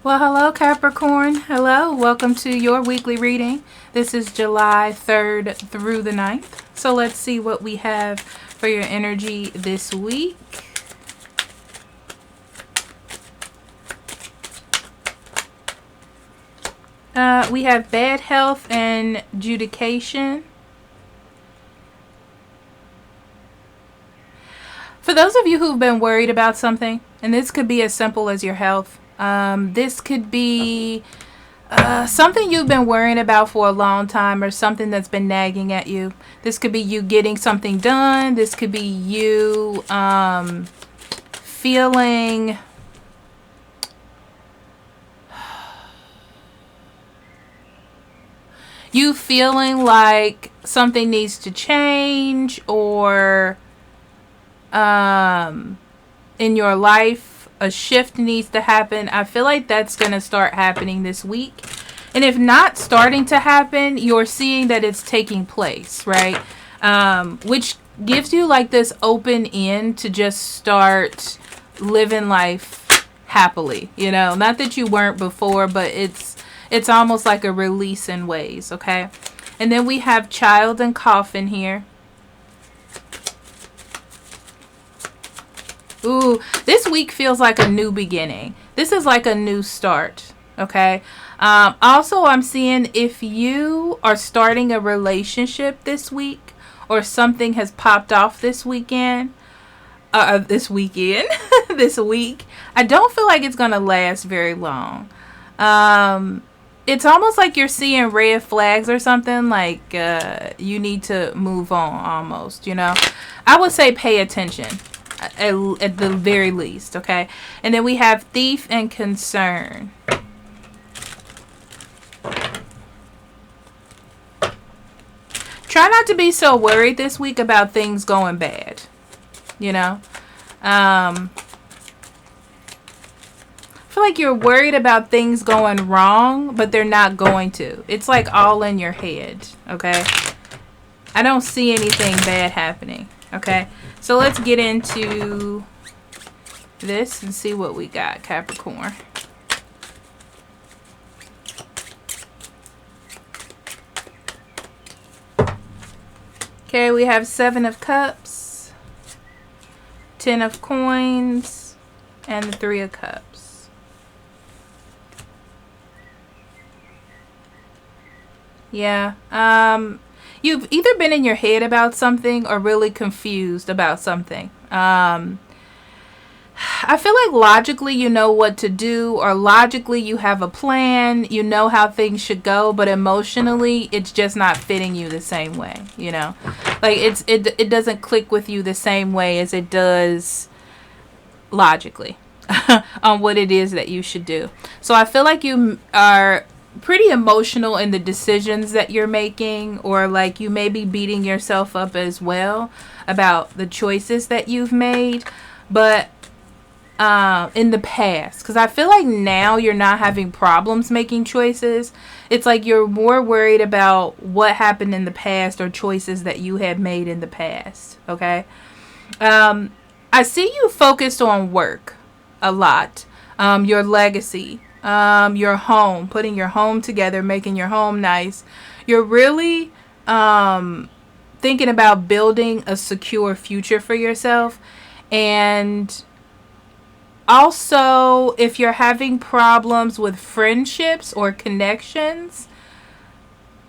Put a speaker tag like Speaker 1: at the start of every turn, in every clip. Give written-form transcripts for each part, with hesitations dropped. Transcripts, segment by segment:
Speaker 1: Well, hello, Capricorn. Hello. Welcome to your weekly reading. This is July 3rd through the 9th. So let's see what we have for your energy this week. We have bad health and adjudication. For those of you who've been worried about something, and this could be as simple as your health, this could be something you've been worrying about for a long time, or something that's been nagging at you. This could be you getting something done. This could be you feeling like something needs to change, or in your life a shift needs to happen. I feel like that's going to start happening this week. And if not starting to happen, you're seeing that it's taking place, right? Which gives you like this open end to just start living life happily, you know? Not that you weren't before, but it's almost like a release in ways, okay? And then we have child and coffin here. Ooh, this week feels like a new beginning. This is like a new start, okay? Also, I'm seeing if you are starting a relationship this week, or something has popped off this weekend, this week, I don't feel like it's going to last very long. It's almost like you're seeing red flags or something, like you need to move on almost, you know? I would say pay attention. At the very least, okay? And then we have thief and concern. Try not to be so worried this week about things going bad, you know? I feel like you're worried about things going wrong, but they're not going to. It's like all in your head, okay? I don't see anything bad happening, okay? So let's get into this and see what we got, Capricorn. Okay, we have 7 of Cups, 10 of Coins, and the 3 of Cups. Yeah, you've either been in your head about something or really confused about something. I feel like logically you know what to do, or logically you have a plan, you know how things should go, but emotionally it's just not fitting you the same way, you know? Like it doesn't click with you the same way as it does logically on what it is that you should do. So I feel like you are pretty emotional in the decisions that you're making, or like you may be beating yourself up as well about the choices that you've made, but in the past, because I feel like now you're not having problems making choices. It's like you're more worried about what happened in the past, or choices that you had made in the past, okay? I see you focused on work a lot, your legacy, your home, putting your home together, making your home nice. You're really thinking about building a secure future for yourself. And also, if you're having problems with friendships or connections,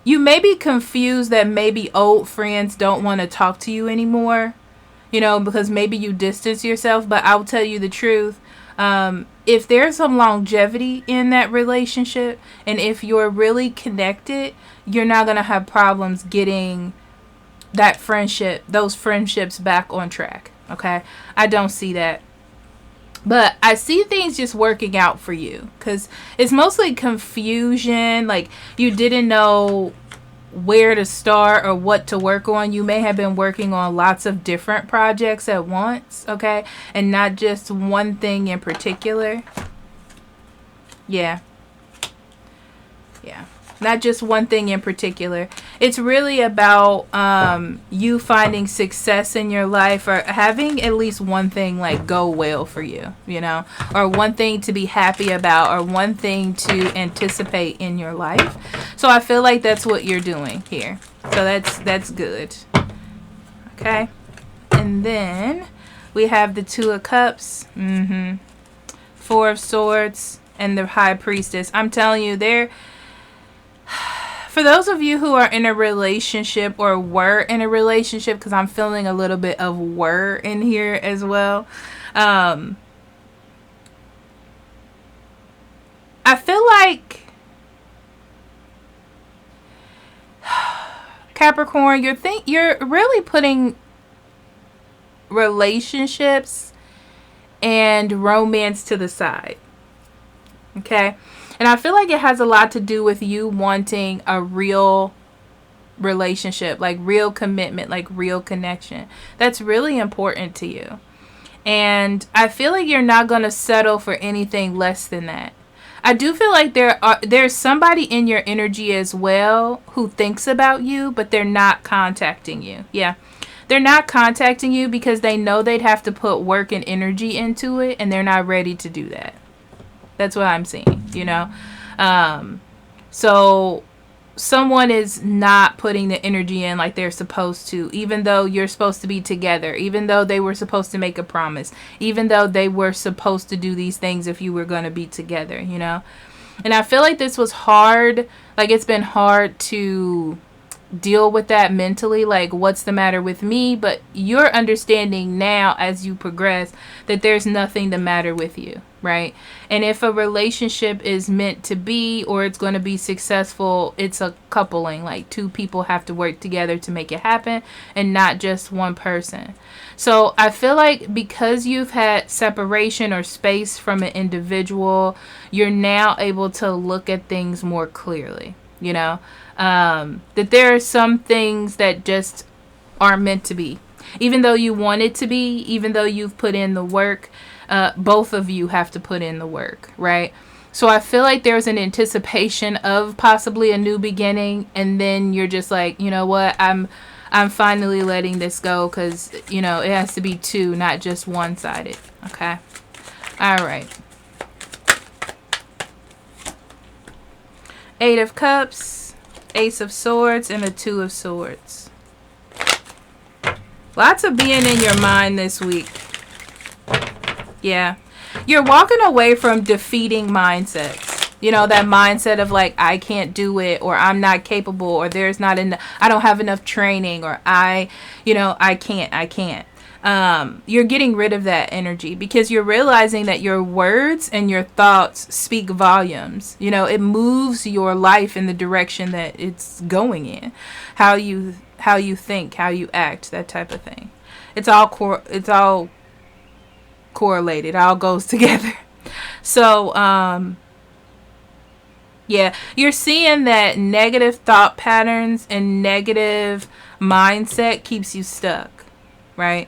Speaker 1: you may be confused that maybe old friends don't want to talk to you anymore, you know, because maybe you distance yourself. But I'll tell you the truth. If there's some longevity in that relationship, and if you're really connected, you're not going to have problems getting those friendships back on track. Okay. I don't see that. But I see things just working out for you, because it's mostly confusion. Like you didn't know where to start or what to work on. You may have been working on lots of different projects at once, okay? And not just one thing in particular. Yeah. not just one thing in particular. It's really about you finding success in your life, or having at least one thing like go well for you, you know, or one thing to be happy about, or one thing to anticipate in your life. So I feel like that's what you're doing here. So that's good. Okay. And then we have the Two of Cups, Four of Swords, and the High Priestess. I'm telling you, for those of you who are in a relationship or were in a relationship, because I'm feeling a little bit of were in here as well. I feel like Capricorn, you're really putting relationships and romance to the side. Okay? And I feel like it has a lot to do with you wanting a real relationship, like real commitment, like real connection. That's really important to you. And I feel like you're not going to settle for anything less than that. I do feel like there's somebody in your energy as well who thinks about you, but they're not contacting you. Yeah. They're not contacting you because they know they'd have to put work and energy into it, and they're not ready to do that. That's what I'm seeing, you know. So someone is not putting the energy in like they're supposed to, even though you're supposed to be together, even though they were supposed to make a promise, even though they were supposed to do these things if you were going to be together, you know. And I feel like this was hard. Like, it's been hard to deal with that mentally, like, what's the matter with me? But you're understanding now as you progress that there's nothing the matter with you, right? And if a relationship is meant to be, or it's going to be successful, it's a coupling. Like, two people have to work together to make it happen, and not just one person. So I feel like because you've had separation or space from an individual, you're now able to look at things more clearly, you know. That there are some things that just aren't meant to be. Even though you want it to be, even though you've put in the work, both of you have to put in the work, right? So I feel like there's an anticipation of possibly a new beginning, and then you're just like, you know what, I'm finally letting this go, because, you know, it has to be two, not just one-sided. Okay? All right. Eight of Cups, Ace of Swords, and the Two of Swords. Lots of being in your mind this week. Yeah. You're walking away from defeating mindsets. You know, that mindset of like, I can't do it, or I'm not capable, or there's not enough, I don't have enough training, or I can't. You're getting rid of that energy because you're realizing that your words and your thoughts speak volumes. You know, it moves your life in the direction that it's going in. How you think, how you act, that type of thing. It's all correlated. It all goes together. So, yeah, you're seeing that negative thought patterns and negative mindset keeps you stuck, right?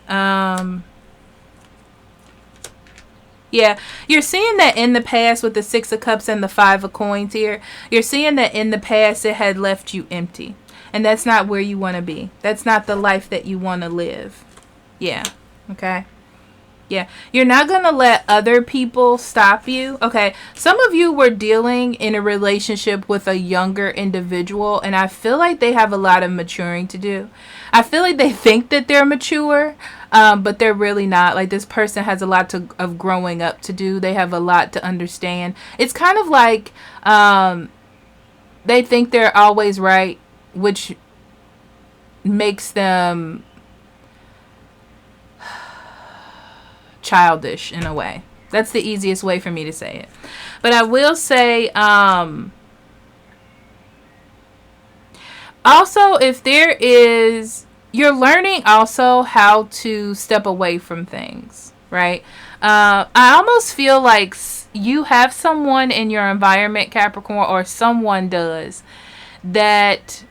Speaker 1: Yeah, you're seeing that in the past with the Six of Cups and the Five of Coins here. You're seeing that in the past it had left you empty. And that's not where you want to be. That's not the life that you want to live. Yeah, okay? Yeah, you're not going to let other people stop you. Okay, some of you were dealing in a relationship with a younger individual, and I feel like they have a lot of maturing to do. I feel like they think that they're mature, but they're really not. Like, this person has a lot of growing up to do. They have a lot to understand. It's kind of like they think they're always right, which makes them childish in a way. That's the easiest way for me to say it. But I will say, also, if there is, you're learning also how to step away from things, right? I almost feel like you have someone in your environment, Capricorn, or someone does, that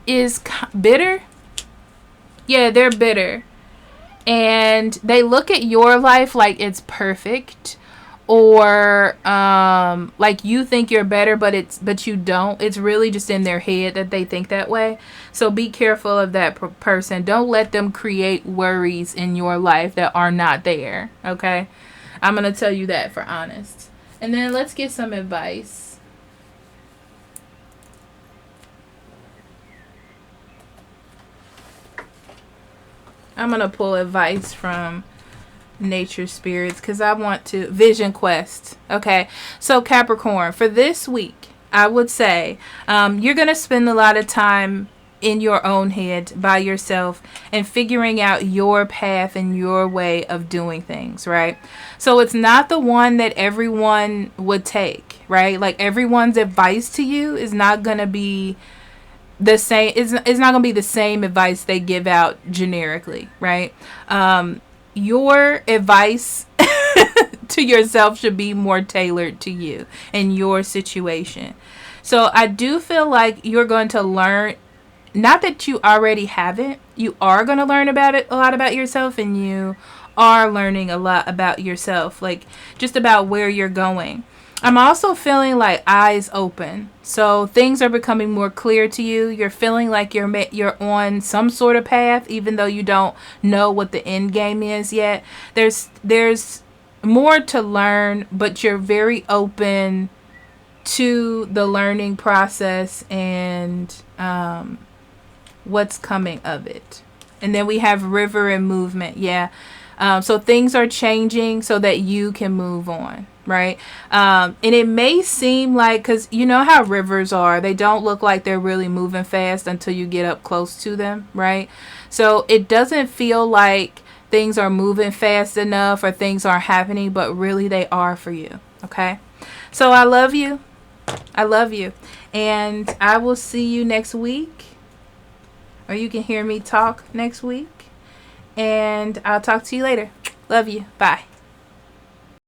Speaker 1: is bitter. Yeah, they're bitter. And they look at your life like it's perfect, or like you think you're better but you don't. It's really just in their head that they think that way. So be careful of that person. Don't let them create worries in your life that are not there. Okay, I'm gonna tell you that for honest. And then let's get some advice. I'm gonna pull advice from nature spirits because I want to vision quest. Okay, so Capricorn, for this week I would say you're gonna spend a lot of time in your own head by yourself and figuring out your path and your way of doing things, right? So it's not the one that everyone would take, right? Like everyone's advice to you is not gonna be the same. It's not gonna be the same advice they give out generically, right? Your advice to yourself should be more tailored to you and your situation. So I do feel like you're going to learn, not that you already haven't, you are going to learn about it, a lot about yourself, and you are learning a lot about yourself, like just about where you're going. I'm also feeling like eyes open. So things are becoming more clear to you. You're feeling like you're on some sort of path, even though you don't know what the end game is yet. There's more to learn, but you're very open to the learning process and what's coming of it. And then we have river and movement. Yeah. So things are changing so that you can move on, right? And it may seem like, because you know how rivers are, they don't look like they're really moving fast until you get up close to them, right? So it doesn't feel like things are moving fast enough or things aren't happening, but really they are for you, okay? So I love you. I love you. And I will see you next week, or you can hear me talk next week. And I'll talk to you later. Love you. Bye.